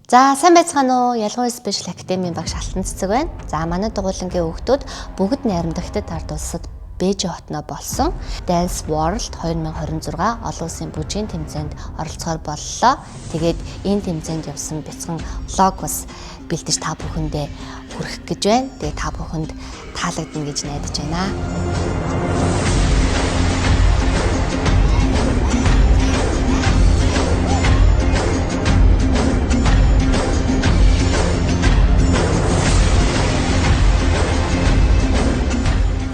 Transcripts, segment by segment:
За сайн байцгаана уу? Ялгуун спешиал академийн багш Алтан Цэцэг байна. За манай дугуулангийн хүүхдүүд бүгд найрамдагтад ард улсад Бээжин хотноо болсон Dance World 2026 олон улсын бүжгийн тэмцээнд оролцохоор боллоо. Тэгээд энэ тэмцээнд явсан бяцхан лог бас бэлдэж та бүхэндээ хүргэх гэж байна. Тэгээд та бүхэнд таалагдана гэж найдаж байна.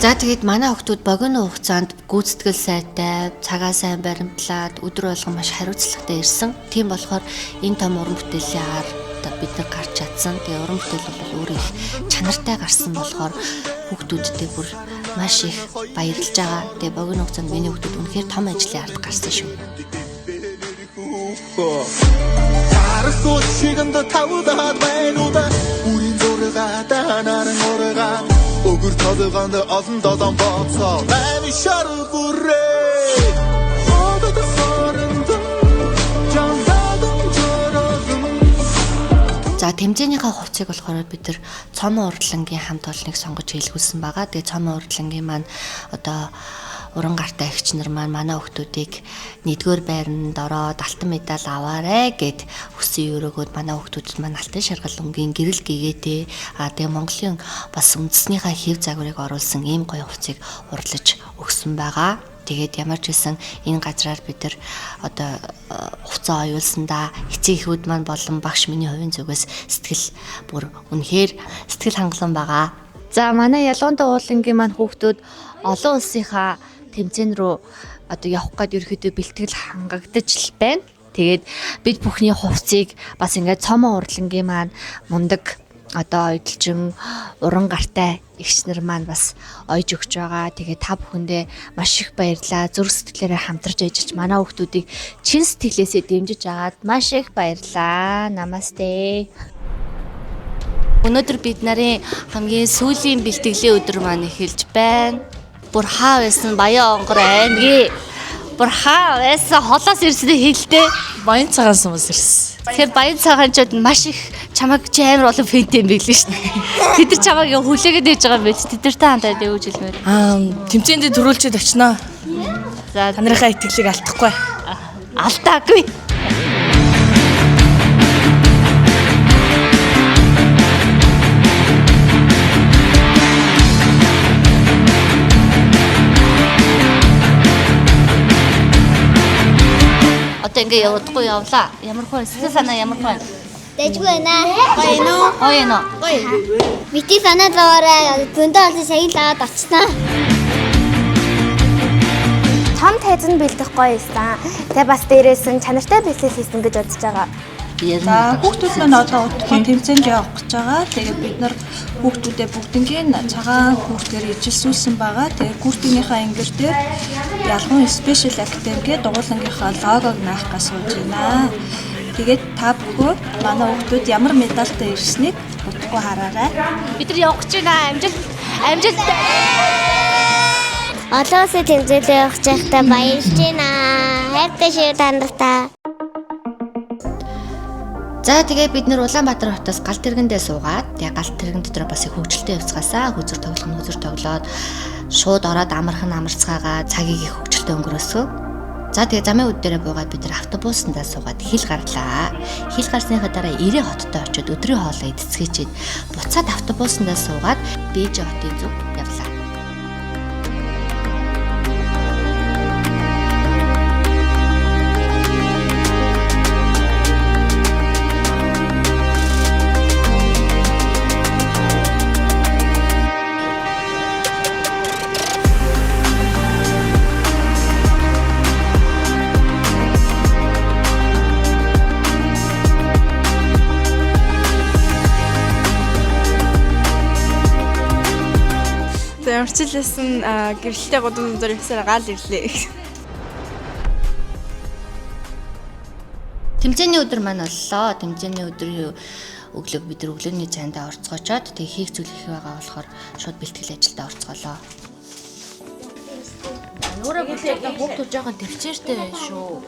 За тэгээд манай хүүхдүүд богино хугацаанд гүйцэтгэл сайтай, цагаа сайн баримтлаад өдөр болгон маш хариуцлагатай ирсэн. Тийм болохоор энэ том уран бүтээлийн ар бид нар гарч чадсан. Тэгээ уран бүтээл бол өөрөө их чанартай гарсан болохоор хүүхдүүдтэй бүр маш их баярлж байгаа. Тэгээ богино хугацаанд миний хүүхдүүд үнэхээр том ажлын ард гарсан шүү. Өгөр толгойд олон долоон бооцоо байна шар хүрээ. За тэмцээнийхээ хувцсыг болохоор бид нар Цомон урдлангийн хамт олныг сонгож хэлгүүлсэн байгаа. Тэгээ Цомон урдлангийн маань одоо уран гартай агч нар маань манай хүүхдүүдийг 1-р байранд ороод алтан медаль аваарэ гэд хүссэн өрөөгөөд манай хүүхдүүд маань алтан шаргал өнгийн гэрэл гэгээтэй тэгээ Монголын бас үндэснийхээ хэв загварыг оруулсан ийм гоё хувцсыг урлаж өгсөн байгаа. Тэгээд ямар ч байсан энэ газраар бид нар одоо хувцас оюулсандаа эцэг эхүүд маань болон багш миний хувийн зүгээс сэтгэл бүр үнэхээр сэтгэл хангалуун байгаа. За манай ялгуун дугуулангийн маань хүүхдүүд олон улсынхаа тэмцээн рүү одоо явах гээд ерөөхдөө бэлтгэл хангагдаж л байна. Тэгээд бид бүхний хувцсыг бас ингээд Цомон урдлангийн маань мундаг одоо эдэлжин уран гартай эгч нар маань бас ойж өгч байгаа. Тэгээд та бүхэндээ маш их баярлалаа. Зүрх сэтгэлээрээ хамтарч ажиллаж манай хүүхдүүдийг чин сэтгэлээсээ дэмжиж агаад маш их баярлалаа. Намасте. Өнөөдөр бид нарын хамгийн сүүлийн бэлтгэлийн өдөр маань эхэлж байна. Бүр хаа байсан баян онгор аймгийн бүр хаа байсан холоос ирсний хэлтэй баян цагаан сумаас ирсэн. Тэгэхээр баян цагаанчууд маш их чамайг амар олон фэнтэй юм билээ шүү дээ. Тэд нар чамайг хүлээгээд байж байгаа юм биш. Тэд нартай хамтаа дэвж хэлмээр. Тэмцээнд төрүүлчихэд очиноо. За та нарынхаа итгэлийг алдахгүй. Алдаагүй. Одоо ингээ явахгүй явлаа. Ямар хүн сэтгэл санаа ямар хүн? Дэжгүй байна. Гоё нөө. Гоё нөө. Гоё. Бити санаа зовоорой. Зөндөө олон шагналаад очсноо. Том тайзан бэлдэх гоё юмсан. Тэгээ бас дээрээс нь чанартай бэлтгэл хийсэн гэж бодож байгаа. За хүүхдүүд маань одоо удахгүй тэмцээнд явах гэж байгаа. Тэгээ бид нар хүүхдүүдээ бүгднгийн цагаан хүүхдээр ижилсүүлсэн байгаа. Тэгээ хүүхдийнхээ ангир дээр ялгуун спешиал академигийн дугуулангийнхаа логог наахгаас сууж байна. Тэгээд та бүхэн манай хүүхдүүд ямар медальтай ирснийг удахгүй хараарай. Бид нар явах гэж байна. Амжилт. Олон улсын тэмцээнд явах байхдаа баярлж байна. Хайртай шүү танартай. За тэгээ бид нэр Улаанбаатар хотоос Галт тэргэндээ суугаад тэгээ Галт тэргэн дотор бас их хөгжилтэй явцгаасаа хөзөр тоглоод шууд ороод амархан амарцгаагаа цагийг их хөгжилтэй өнгөрөөсгөө. За тэгээ замын үд дээрээ буугаад бид нар автобусандаа суугаад хил гарлаа. Хил гарсныхаа дараа Ирээ хоттой очиод өдрийн хоолоо эцэцгээчээд буцаад автобусандаа суугаад Бээжин хотын зүг явлаа. Ямарчлаас нь гэрэлтэй годон өндөр ихсээр гал ирлээ. Тэмцээний өдөр маань боллоо. Тэмцээний өдрийн өглөө бид нар өглөөний цайндаа орцгоочоод тэгээ хийх зүйл их байгаа болохоор шууд бэлтгэл ажилдаа орцголоо. Өөрөө бүгд хүүхдүүд жоохон төвчээртэй шүү.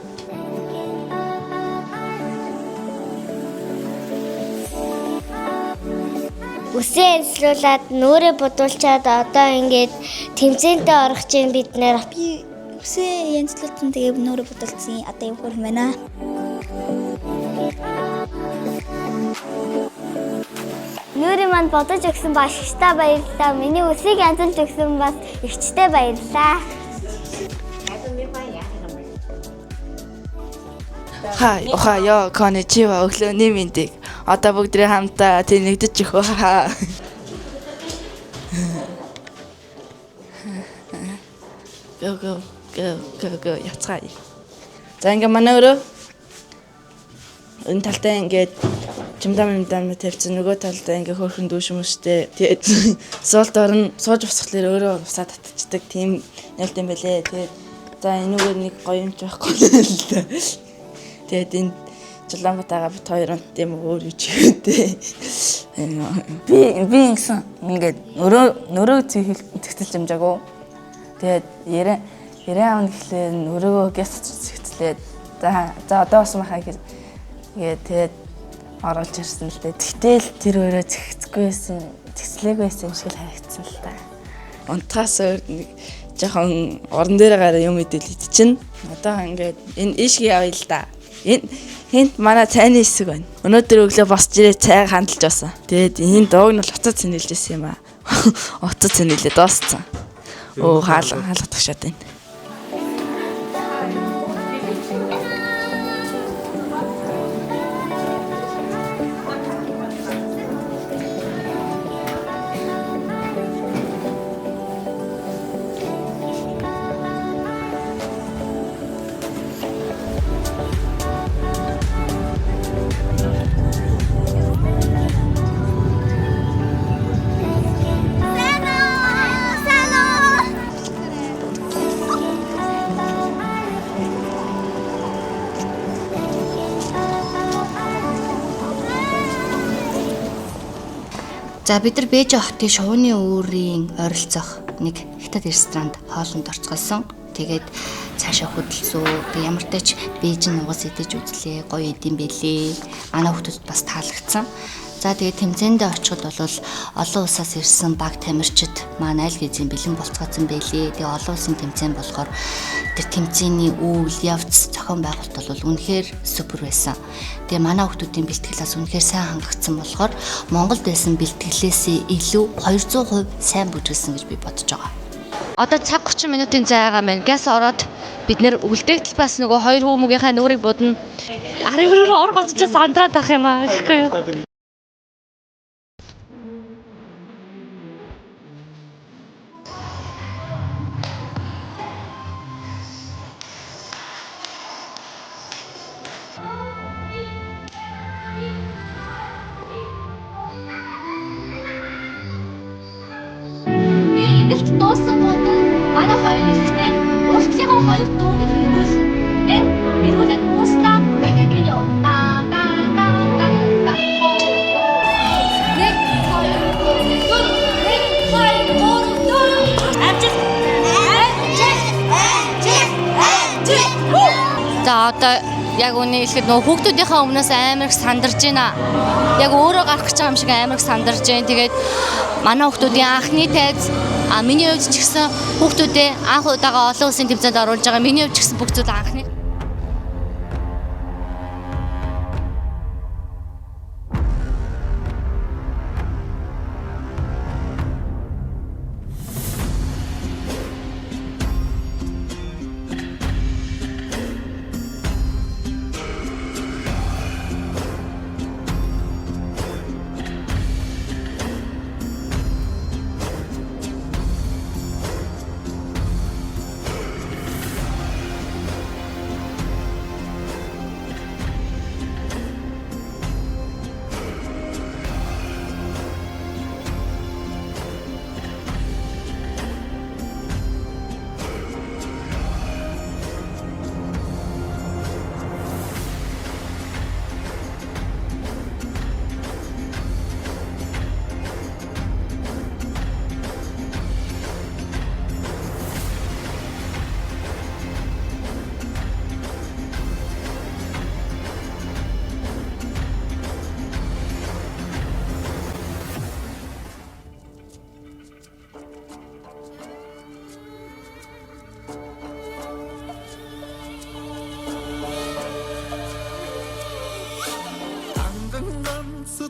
үсээ энслүүлээд нүрээ бодуулчаад одоо ингээд тэмцээнтэй орох чинь бид нэр Үсээ янзлуулсан тэгээ нөөрэ бодолцсон одоо юм хөрх байна. Нүрээ манд бодож өгсөн багштай баярлалаа. Миний үсийг янзлж өгсөн бас эгчтэй баярлалаа. Охайо, коничива, өглөөний мэндийг. Одоо бүгдрээ хамтаа тэнэгдэж өгөө. Го яцгаая. За ингээ манай өрөө энэ талтай ингээд чимдам тавьчихсан, нөгөө талдаа ингээ хөөрхөн дүүшмөстэй. Тэгээд суулт орно сууж босхолоор өөрөө усаа татчихдаг тийм нэлт юм байлээ. Тэгээд за энэгээр нэг гоё юмч байхгүй л да. Тэгээд энэ Улаанбаатараа бит хоёр нь тийм өөр юу ч хийдэ. Би ингэсэн ингээд нөрөө зэгцэлж юмжаагүй. Тэгээд ярэ аав гэхлээр өрөөгөө гясч зэгцлээд за одоо бас махаа ингээд тэгээд оруулж ирсэн л дээ. Тэгтэл тэр өөрөө зэгцлээгүй байсан юм шиг л харагдсан л да. Унтахаас өөр нэг жоохон орон дээр гараа юм идэлээд чинь одоо ингээд энэ ишги явъя л да. Энд манай цайны хэсэг байна. Өнөөдөр өглөө босч ирээ цай хандалж байсан. Тэгээд энэ дууг нь бол утас цэнэлж байсан юм аа. Утас цэнэлээ дууссан. Оо хаалга тагшаад байна. За бид нар Бээжин хотын шувууны өөрийн ойролцоох нэг хятад ресторанд хоолнд орцголсон. Тэгээд цаашаа хөдөлсөө. Тэг ямар ч Бээжин нугас идэж үзлээ. Гоё идэм бэлээ. Манай хүмүүст бас таалагдсан. За тэгээд тэмцээндээ очиход бол олон улсаас ирсэн баг тамирчид маань аль визийн бэлэн болцгоосон байлээ. Тэгээ олон улсын тэмцээн болохоор тэр тэмцээний үйл явц зохион байгуулалт бол үнэхээр супер байсан. Тэгээ манай хүмүүсийн бэлтгэлээс үнэхээр сайн хангагдсан болохоор Монголд байсан бэлтгэлээс илүү 200% сайн бүжгэлсэн гэж би бодож байгаа. Одоо цаг 30 минутын зайгаа маань газ ороод бид нэр үлдээгдэл бас нөгөө хоёр хүмүүгийнхаа нүрийг будна. Арын өрөөрөө оргоцож сандраад ах юм аа гэхгүй юу? Тоосон бол манай хоёр ихтэй урьдчилан хоёр дуу хийвэл энэ ирүүлээд уустаа гэх юм. За одоо яг үнийг хэлэхэд нөгөө хүүхдүүдийнхээ өмнөөс амар их сандарж байна. Яг өөрөө гарах гэж байгаа юм шиг амар их сандарж байна. Тэгээд манай хүүхдүүдийн анхны тайз миний хувьд ч гэсэн хүүхдүүдээ анх удаага олон улсын тэмцээнд оруулж байгаа. Миний хувьд ч гэсэн бүгд анхны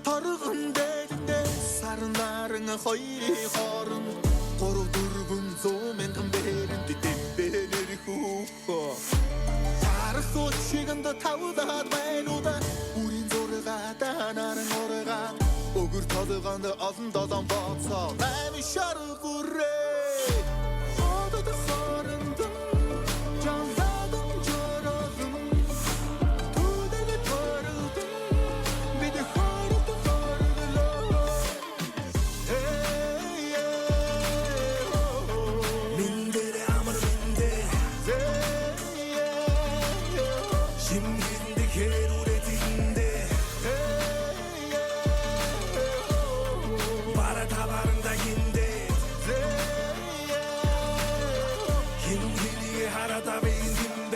торгон дээлдээ саран наран хоёрын хооронд 3-400 мянган бэрэнд дэмбэнэр хүүхөө харахуут шигэнд тавдаад байнуда үрийн зургаадаа наран ургаа өгөр толгоонд олон долоон бооцоо найм шар бүрээ хадад хооронд жамладан жорогон түдэл торгод бид хоорот хоордлоо миндэр амар миндэ 심기인데 개로래 딘데 바라 다 바른다긴데 힘기니에 하라다 베인딘데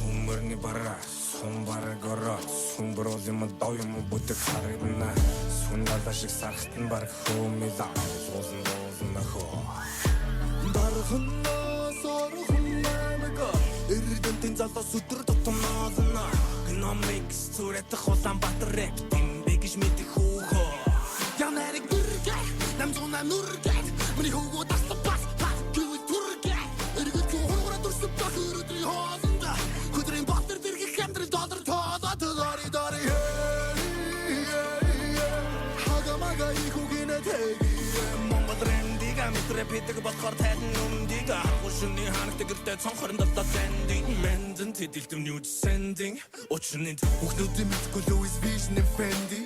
humörni bara sun bara gorot sun brozim doyum butek харагдана sun лала шиг сархтан баг хөөмөл уузан нөхөө дархнаас орхон намайг эрдэнтэн залуус өдөр тутамнаална гномикс зүрэтэх Улаанбаатар рэп димбэ гэж мэдэх хөөхөө янарыг бүргэ намзуна нүргэ миний хөөгөө таслах бас гэвэл түргэ эргэж хуурга дурсах бахөрөдрий хоолнда хөдрийн батар дэргэх хамтрын доллар тоодоо дори хагамага ихүгинэ тэги Монгол рендига метрэ питэг болохоор тайдан өмнөдийг хушны ханагт гэртээ цонхорн дотоод сендинг мендэн тэдэлтэм ньюд сендинг очны бүхнүүдийн мэдгүй Louis Vuitton Fendi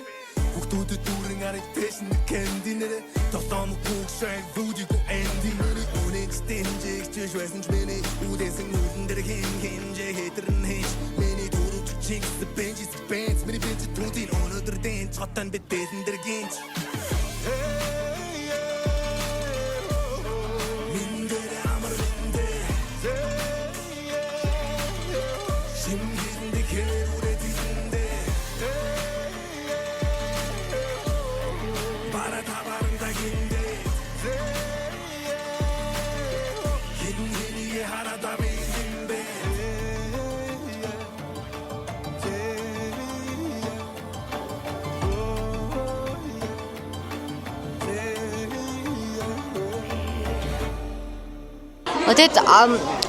бүхнүүдэд дүүрэн ариг тэшн кэнди нэрэ толом бүхшэй бүдиго энди миний үнэн стэнжиг чиш байсан ч миний үдээсэн нүдэн дээр хинжээ хэтэрн хийж миний дөрөв чигс бенжис бенц миний бенц түдийн өнөдөр дэн цотан бид дээдэн дээр гинж миндэр амар миндэ 심기인데 개로래 딘데 바라 다 바른다긴데 힘기니에 하나다 베인딘데 Тэгээд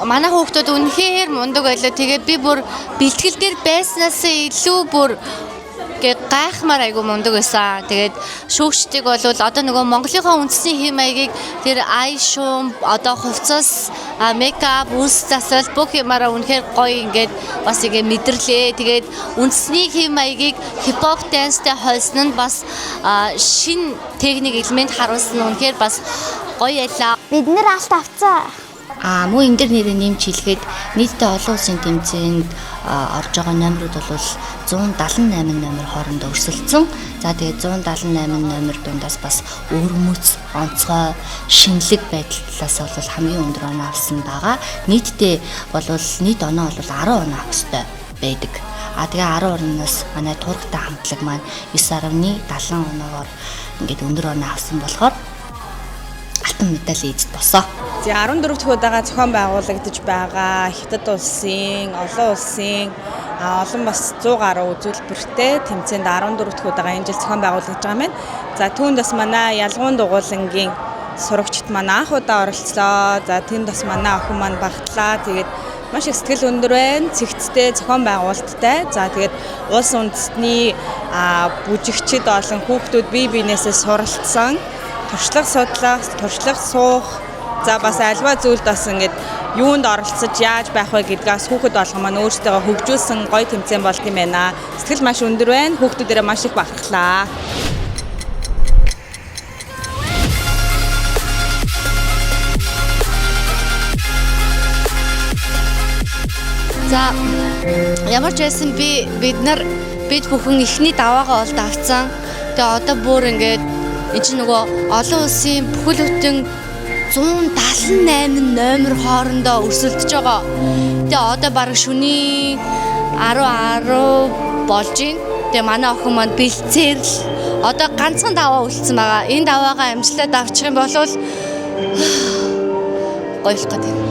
манай хүүхдүүд үнэхээр мундаг байлаа. Тэгээ би бүр бэлтгэл дээр байснаас илүү бүр гайхмаар айгу мундаг байсан. Тэгээд шүүгчдийг бол одоо нөгөө Монголынхаа үндэсний хэм маягийг тэр ай шум, одоо хувцас, мейкап, үс засвал бүх юмараа үнэхээр гоё ингээд бас игээ мэдэрлээ. Тэгээд үндэсний хэм маягийг хипхоп дэнстэй хойсон нь бас шин техник элемент харуулсан нь үнэхээр бас гоё байлаа. Бид нэр алт авцаа. Мөн энэ дэр нэрээ нэмж хэлэхэд нийтдээ олон улсын тэмцээнд орж байгаа номерууд бол 178 номер хоорондоо өрсөлдсөн. За тэгээд 178 номер дундаас бас өрмөц, онцгой, шинэлэг байдал талаас бол хамгийн өндөр оноо авсан байгаа. Нийтдээ бол нийт оноо бол 10 оноо авах ёстой байдаг. Тэгээ 10 орноос манай тургтай хамтлаг маань 9.70 оноогоор ингээд өндөр оноо авсан болохоор алтан медаль эзэд босоо. За 14 дахь удаага зохион байгуулагдаж байгаа Хятад улсын, олон улсын олон бас 100 гаруй үзүүлбэртэй тэмцээнд 14 дахь удаага энэ жил зохион байгуулагдаж байгаа юм байна. За түүнд бас манай ялгуун дугуулангийн сурагчид манай анх удаа оролцлоо. За тэнд бас манай охин маань багтлаа. Тэгээд маш их сэтгэл өндөр байна. Цэгцтэй зохион байгуулалттай. За тэгээд улс үндэстний бүжигчид болон хүүхдүүд бие биенээсээ суралцсан. Туршлага судлах, туршлага суух. За бас альва зүйлд бас ингээд юунд оролцож яаж байх вэ гэдгээс хүүхэд болгоо маань өөрсдөө хөгжүүлсэн гоё тэмцээн болт юм байна. Сэтгэл маш өндөр байна. Хүүхдүүдээрээ маш их бахархлаа. За ямар ч байсан бид бүхэн ихний даваагаа олд авцсан. Тэгээ одоо бүр ингээд энэ чинь нөгөө олон улсын бүхэл бүтэн 178 номер хоорондоо өрсөлдөж байгаа. Тэгээ одоо бараг шөнийн 10 болж байна. Тэгээ манай охин маань бэлцээр л одоо ганцхан даваа үлдсэн байгаа. Энэ даваагаа амжилтад авчих юм бол гоёлох гэдэг.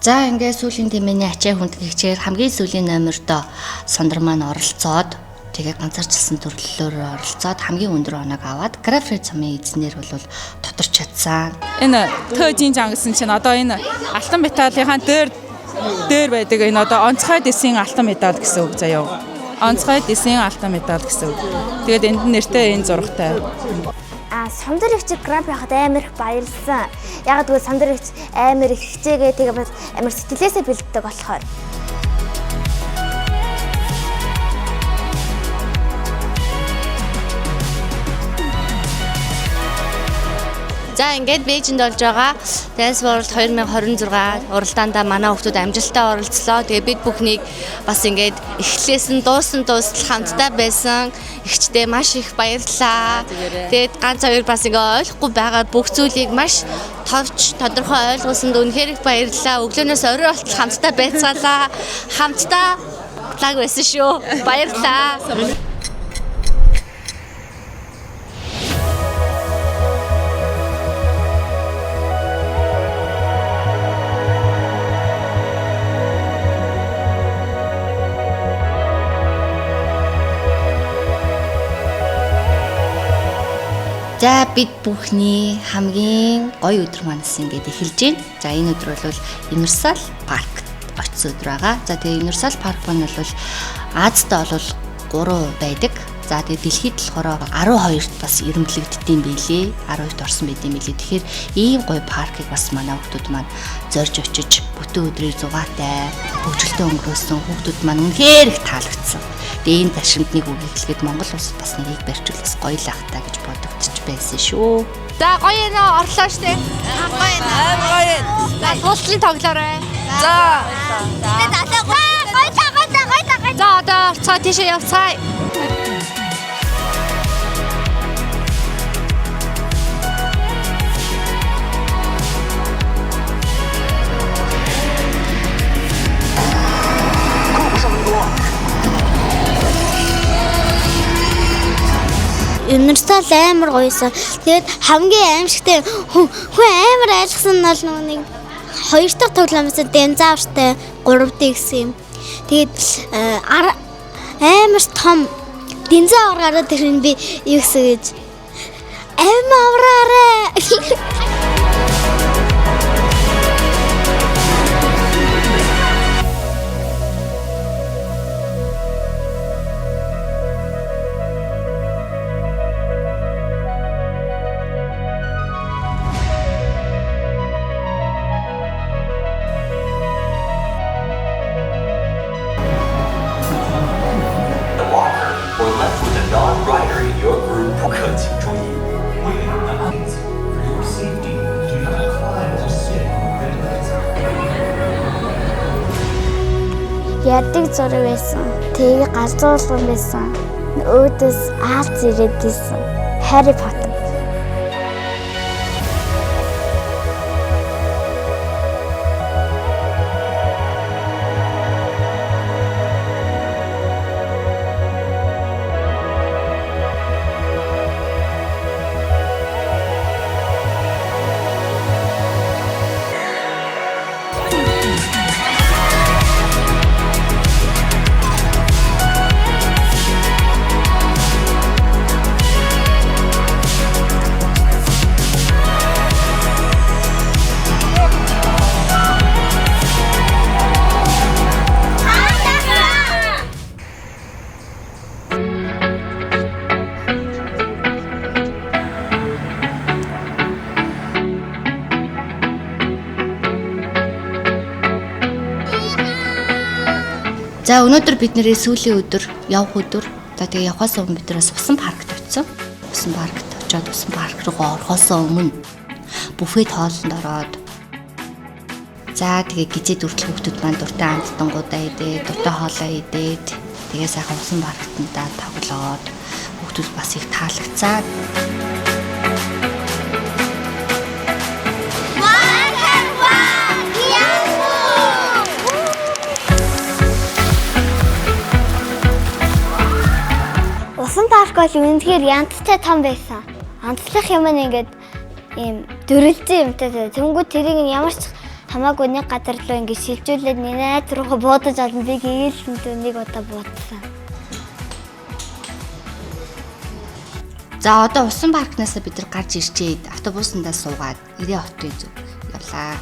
За ингээд сүүлийн тэмээний ачаа хүндэтгэгчээр хамгийн сүүлийн номерт Сондөр маань оролцоод тэгээ ганцаарчилсан төрлөөр оролцоод хамгийн өндөр оног аваад график цамын эзнэр бол тодорч чадсан. Энэ төөжин жан гэсэн чинь одоо энэ алтан медалийнхаа дээр байдаг энэ одоо онцгой дэсийн алтан медаль гэсэн үг заяа. Онцгой дэсийн алтан медаль гэсэн үг. Тэгээд энд нэртэй энэ зурагтай. Сондөр ихч граф яхад амар их баярлсан. Яг тэгвэл сондөр ихч амар их хичээгээ тэгээ бас амар сэтгэлээсээ бэлддэг болохоор. За ингээд Бээжинд болж байгаа Dance World 2026 уралдаанд манай хүмүүс амжилттай оролцлоо. Тэгээ бид бүхнийг бас ингээд эхлээс нь дууссан дуустал хамтдаа байсан. Ихчдээ маш их баярлалаа. Тэгээд ганц хоёр бас ингээ ойлгохгүй байгаа бүх зүйлийг маш товч тодорхой ойлгуулсанд үнэхээр их баярлалаа. Өглөөнөөс орой болтол хамтдаа байцгаалаа. Хамтдаа лаг байсан шүү. Баярлалаа. За бид бүхний хамгийн гоё өдөр манаас ингээд эхэлж байна. За энэ өдөр бол Universal Park очсон өдөр байгаа. За тэгээ Universal Park нь бол Азад бол 3 байдаг. За тэгээ дэлхийд болохоор 12-т бас ирэмблэгддэм билээ. 12-т орсон байдэм билээ. Тэгэхээр ийм гоё паркыг бас манай хүүхдүүд маань зорж очиж бүтэн өдрийг зугаатай хөгжилтэй өнгөрөөсөн хүүхдүүд маань үнэхээр их таалагдсан. Тэгээ энэ ташимд нэг үг хэлгээд Монгол улсад бас нэг барьчулаас гоё л ах та гэж бодогдчих байсан шүү. За гоё нэ орлоо штэ. Гоё нэ. Гоё. За тууслын тоглоорой. За. За одоо цаа тийшээ явцгаая. Universal амар гоёсан. Тэгээд хамгийн аимшигтай хүн амар айлгсан нь бол нэг 2 дахь тоглоомоос динозавртай 3D гэсэн юм. Тэгээд амар том динозавр гараад ирэн би юу гэсэн гэж авраарэ. Non-rider in your group 不可请注意。为了你的安全 for your safety, do not climb or sit on red lights. Яадаг зураг байсан. Тэгээ галзуулган байсан. Өөдөөс Аз ирээд байсан. Harry Potter. За өнөөдөр бид нэрээ сүүлийн өдөр явах өдөр. За тэгээ явахаас өмнө бид нэрээс усан паркт очив. Усан паркт очиод усан парк руу орохоос өмнө буфет хоолнд ороод за тэгээ гизээ дүртэл хүүхдүүд маань дуртай амттангуудаа идээд, дуртай хоолоо идээд тэгээ сайхан усан парктандаа тоглоод хүүхдүүд бас их таалагдсан. Усан парк бол үнэхээр янзтай том байсан. Онцлох юм нь ингээд ийм дөрөлдсөн юмтай. Тэнгүүд тэрийг ямар ч хамаагүй нэг газар руу ингээд шилжүүлээд найз руугаа буудаж олно. Би гээйлсэн нэг удаа буудсан. За одоо усан паркнаас бид нар гарч ирчээд автобусандаа суугаад Ирээ хотын зүг явлаа.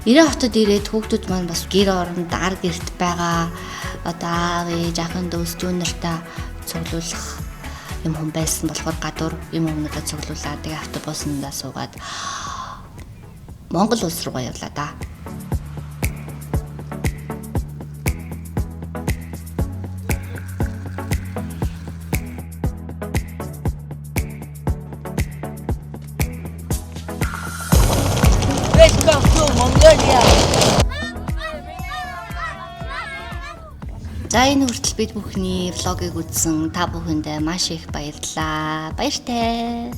Ирээ хотод ирээд хүүхдүүд маань бас гэр оронд ар гэрт байгаа одоо аав ээж ахын дүүс дүүнэртээ цуглуулах юм хүн байсан болохоор гадуур юм өмнөдөө цуглуулаад тэгээ автобусандаа суугаад Монгол улс руу явлаа да. Welcome to Mongolia. За энэ хүртэл бид бүхний влогийг үзсэн та бүхэндээ маш их баярлалаа. Баяртай.